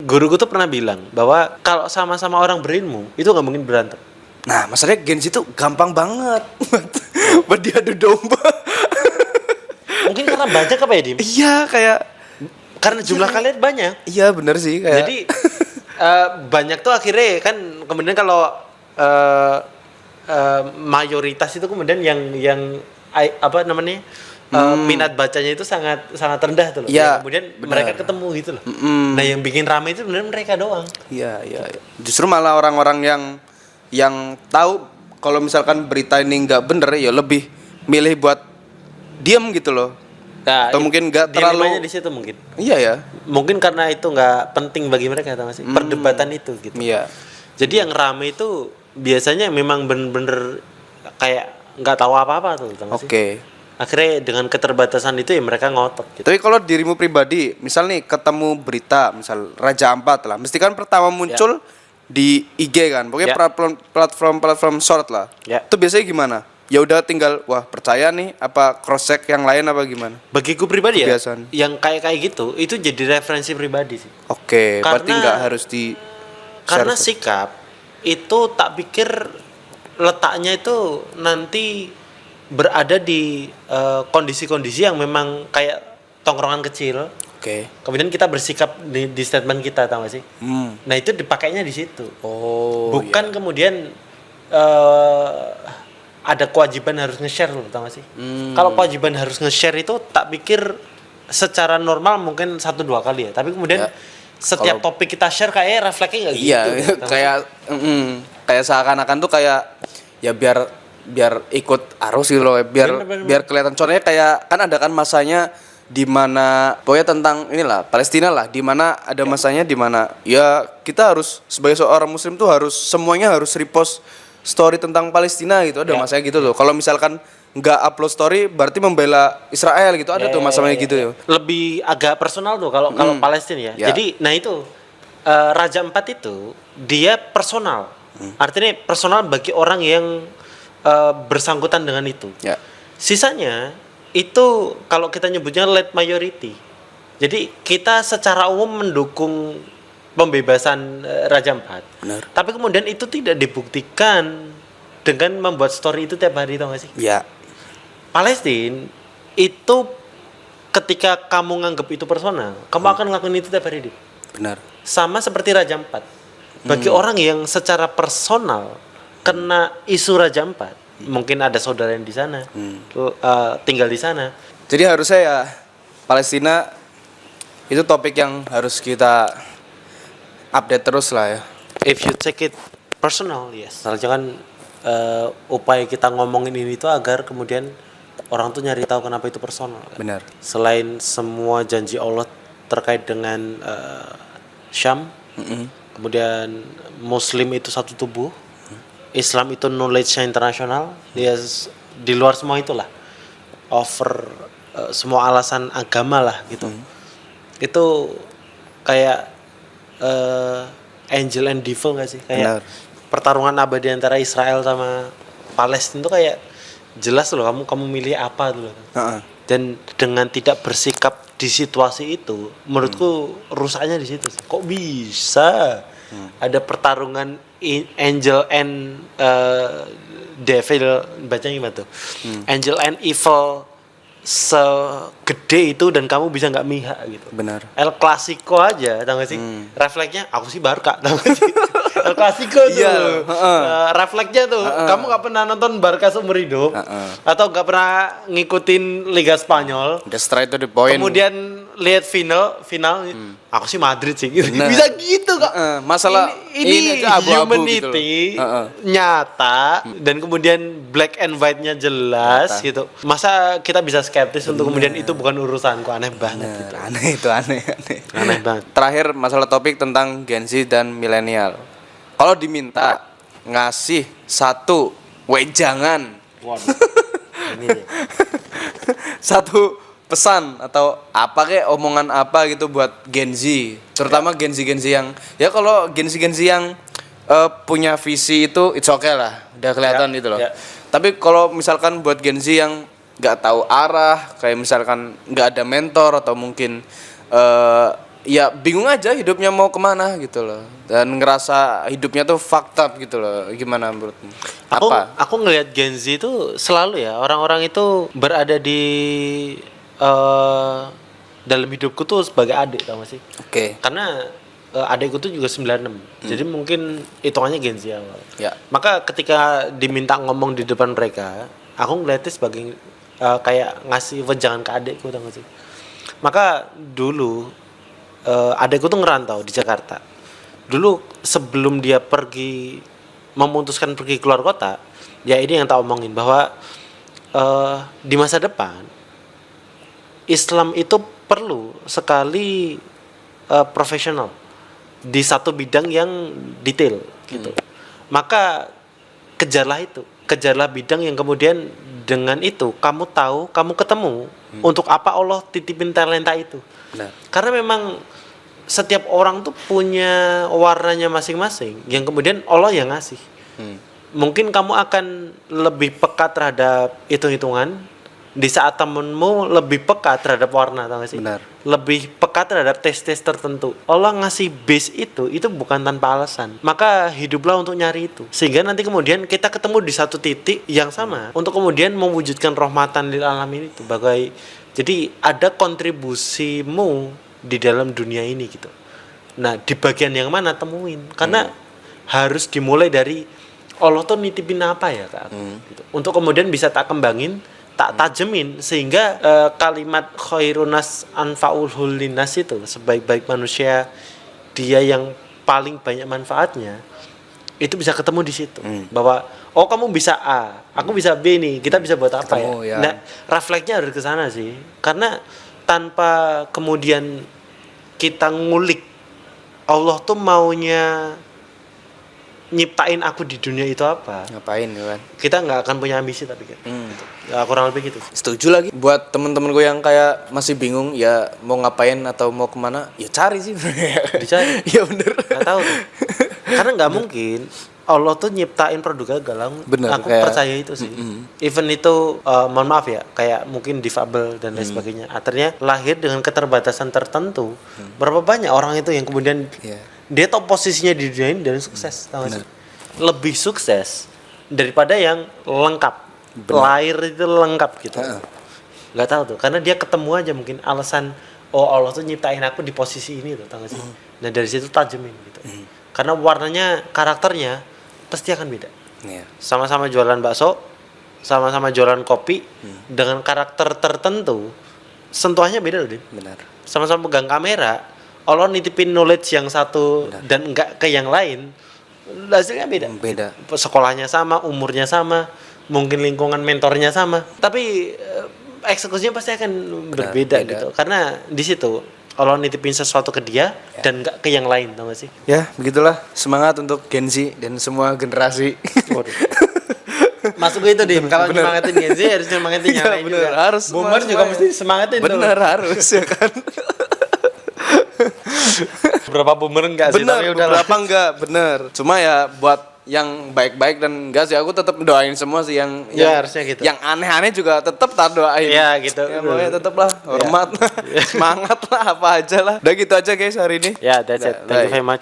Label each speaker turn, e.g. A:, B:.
A: guruku tuh pernah bilang bahwa kalau sama-sama orang berilmu itu nggak mungkin berantem.
B: Nah, masalahnya Gen Z itu gampang banget buat diadu domba.
A: Mungkin karena banyak apa ya, Dim?
B: Iya, kayak
A: Karena jumlah kalian banyak.
B: iya bener sih kayak.
A: Jadi banyak tuh akhirnya kan kemudian kalau mayoritas itu kemudian apa namanya minat bacanya itu sangat sangat rendah tuh loh.
B: Ya,
A: Kemudian
B: benar.
A: mereka ketemu gitu loh. Nah yang bikin ramai itu benar mereka doang.
B: Iya. Justru malah orang-orang yang tahu kalau misalkan berita ini nggak bener ya lebih milih buat diam gitu loh.
A: Nah,
B: Atau mungkin nggak terlalu.
A: dilemanya di situ mungkin.
B: Iya ya.
A: Mungkin karena itu nggak penting bagi mereka, tahu nggak sih? Perdebatan itu gitu.
B: Iya.
A: Jadi yang rame itu biasanya memang bener-bener kayak nggak tahu apa-apa tuh, tahu nggak sih?
B: Oke.
A: Akhirnya dengan keterbatasan itu ya mereka ngotot gitu.
B: Tapi kalau dirimu pribadi, misal nih ketemu berita, misal Raja Ampat lah, mesti kan pertama muncul di IG kan, pokoknya platform short lah.
A: Ya.
B: Itu biasanya gimana? Ya udah tinggal wah percaya nih, apa cross check yang lain apa gimana?
A: Bagiku pribadi ya,
B: Kebiasaan.
A: yang kayak gitu itu jadi referensi pribadi sih.
B: Oke, berarti
A: Karena-
B: nggak harus di
A: Karena
B: share.
A: sikap itu tak pikir letaknya itu nanti berada di kondisi-kondisi yang memang kayak tongkrongan kecil.
B: Oke.
A: Kemudian kita bersikap di statement kita, tahu gak sih? Nah itu dipakainya di situ.
B: Oh.
A: Bukan kemudian ada kewajiban harus nge-share loh, tau gak sih? Kalau kewajiban harus nge-share itu tak pikir secara normal mungkin 1-2 kali ya. Tapi kemudian
B: Ya.
A: setiap
B: Kalau-
A: topik kita share kayak refleksnya nggak gitu.
B: Iya,
A: tau gak sih?
B: kayak seakan-akan tuh kayak ya biar ikut arus gitu loh,
A: Bener.
B: biar kelihatan. Contohnya kayak kan ada kan masanya di mana pokoknya tentang inilah Palestina lah, di mana ada masanya di mana ya kita harus sebagai seorang muslim tuh harus semuanya harus repost story tentang Palestina gitu, ada
A: Ya.
B: masanya gitu loh. Kalau misalkan nggak upload story berarti membela Israel gitu, ada tuh masalahnya gitu ya.
A: Lebih agak personal tuh kalau Palestina ya.
B: Ya.
A: Jadi nah itu Raja Empat itu dia personal. Artinya personal bagi orang yang bersangkutan dengan itu.
B: Ya.
A: Sisanya itu kalau kita nyebutnya late majority. Jadi kita secara umum mendukung pembebasan Raja Empat.
B: Benar.
A: Tapi kemudian itu tidak dibuktikan dengan membuat story itu tiap hari, tau gak sih?
B: Ya.
A: Palestina itu ketika kamu nganggap itu personal, kamu akan ngelakuin itu tiap hari.
B: Benar.
A: Sama seperti Raja Empat. Bagi orang yang secara personal kena isu Raja Empat, mungkin ada saudara yang di sana, tinggal di sana.
B: Jadi harusnya ya Palestina itu topik yang harus kita update terus lah ya.
A: If you take it personal, yes. Nah, jangan upaya kita ngomongin ini itu agar kemudian orang tuh nyari tahu kenapa itu personal. Kan?
B: Benar.
A: Selain semua janji Allah terkait dengan Syam, kemudian Muslim itu satu tubuh, Islam itu knowledge-nya internasional, dia di luar semua itulah over semua alasan agama lah gitu. Itu kayak angel and devil gak sih? Kayak
B: Benar.
A: pertarungan abadi antara Israel sama Palestina itu kayak jelas loh kamu milih apa dulu. Dan dengan tidak bersikap di situasi itu, menurutku rusaknya di situ sih. Kok bisa ada pertarungan angel and devil, bacanya gimana tuh? Angel and evil segede itu dan kamu bisa nggak mihak gitu.
B: Benar.
A: El Clasico aja, tau gak sih? Refleksnya aku sih Barca, tau gak sih? El Clasico tuh,
B: Iya,
A: refleksnya tuh, kamu nggak pernah nonton Barca seumur hidup, atau nggak pernah ngikutin Liga Spanyol,
B: Just straight to the point.
A: kemudian lihat final, aku sih Madrid sih, gitu.
B: Nah.
A: Bisa gitu kok.
B: Masalah
A: ini
B: aja abu-abu
A: humanity
B: gitu loh.
A: nyata dan kemudian black and white-nya jelas gitu. Masa kita bisa skeptis untuk kemudian itu bukan urusanku, aneh banget gitu.
B: Aneh.
A: Aneh banget.
B: Terakhir masalah topik tentang Gen Z dan milenial. Kalau diminta ngasih satu wejangan,
A: Ini dia.
B: satu pesan atau apa kayak omongan apa gitu buat Gen Z, terutama Gen Z yang ya kalau Gen Z yang punya visi itu it's okay lah, udah kelihatan gitu loh.
A: Ya.
B: Tapi kalau misalkan buat Gen Z yang nggak tahu arah, kayak misalkan nggak ada mentor atau mungkin ya bingung aja hidupnya mau kemana gitu loh, dan ngerasa hidupnya tuh fucked up gitu loh. Gimana menurutmu?
A: Aku ngelihat Gen Z itu selalu ya, orang-orang itu berada di dalam hidupku tuh sebagai adik, tau gak sih?
B: Oke.
A: Karena adikku tuh juga 96. Jadi mungkin hitungannya Gen Z awal.
B: Ya.
A: Maka ketika diminta ngomong di depan mereka, aku ngeliatnya sebagai kayak ngasih wejangan ke adikku, tau gak sih? Maka dulu adikku tuh ngerantau di Jakarta. Dulu sebelum dia memutuskan pergi keluar kota, ya ini yang tak omongin bahwa di masa depan Islam itu perlu sekali profesional di satu bidang yang detail gitu. Maka kejarlah bidang yang kemudian dengan itu kamu tahu, kamu ketemu untuk apa Allah titipin talenta itu.
B: Benar.
A: Karena memang setiap orang tuh punya warnanya masing-masing yang kemudian Allah yang ngasih. Mungkin kamu akan lebih peka terhadap hitung-hitungan di saat temenmu lebih peka terhadap warna, tau gak sih?
B: Benar.
A: Lebih peka terhadap tes-tes tertentu. Allah ngasih base itu bukan tanpa alasan. Maka hiduplah untuk nyari itu. Sehingga nanti kemudian kita ketemu di satu titik yang sama untuk kemudian mewujudkan rahmatan lil alamin itu. Jadi ada kontribusimu di dalam dunia ini gitu. Nah, di bagian yang mana temuin? Karena harus dimulai dari Allah tuh nitipin apa ya Kak? Gitu. Untuk kemudian bisa tak kembangin, tak tajemin sehingga kalimat khairunas anfaul linnas itu sebaik-baik manusia dia yang paling banyak manfaatnya itu bisa ketemu di situ bahwa kamu bisa A, aku bisa B nih, kita bisa buat apa
B: ketemu, ya?
A: Nah, refleksnya harus ke sana sih. Karena tanpa kemudian kita ngulik Allah tuh maunya nyiptain aku di dunia itu apa,
B: Ngapain ya kan?
A: kita nggak akan punya ambisi tapi kan ya, kurang lebih gitu.
B: Setuju lagi. Buat temen-temen gue yang kayak masih bingung ya mau ngapain atau mau kemana, ya cari sih.
A: Dicari.
B: Ya bener.
A: Nggak tahu tuh. Karena nggak mungkin Allah tuh nyiptain produk gagal.
B: Bener,
A: Aku
B: kayak,
A: percaya itu sih. Even itu mohon maaf ya, kayak mungkin difabel dan lain sebagainya. Artinya lahir dengan keterbatasan tertentu. Berapa banyak orang itu yang kemudian dia tahu posisinya di dunia ini dan sukses, tahu nggak sih? Lebih sukses daripada yang lengkap. Lahir itu lengkap gitu. Nggak tahu tuh, karena dia ketemu aja mungkin alasan Allah tuh nyiptain aku di posisi ini tuh, tahu nggak sih? Nah dari situ tajemin gitu. Karena warnanya, karakternya pasti akan beda. Sama-sama jualan bakso, sama-sama jualan kopi, dengan karakter tertentu, sentuhannya beda loh, Din.
B: Benar.
A: Sama-sama pegang kamera, Allah nitipin knowledge yang satu dan enggak ke yang lain, hasilnya beda. Sekolahnya sama, umurnya sama, mungkin lingkungan mentornya sama, tapi eksekusinya pasti akan berbeda gitu. Karena di situ Allah nitipin sesuatu ke dia dan enggak ke yang lain, tau gak sih?
B: Ya, begitulah. Semangat untuk Gen Z dan semua generasi.
A: Masuk itu Dim, kalau nyemangatin Gen Z harus nyemangatin yang lain juga.
B: Harus.
A: Boomer juga mesti semangatin tuh.
B: Bener, harus ya kan.
A: Berapa boomer enggak sih?
B: Bener, berapa enggak, bener. Cuma ya buat yang baik-baik dan enggak sih, aku tetap doain semua sih yang
A: harusnya gitu.
B: Yang aneh-aneh juga tetap tak doain.
A: Iya gitu.
B: Ya pokoknya tetap lah, hormat lah, semangat lah, apa aja lah. Udah gitu aja guys hari ini.
A: Ya, that's it. Thank you very much.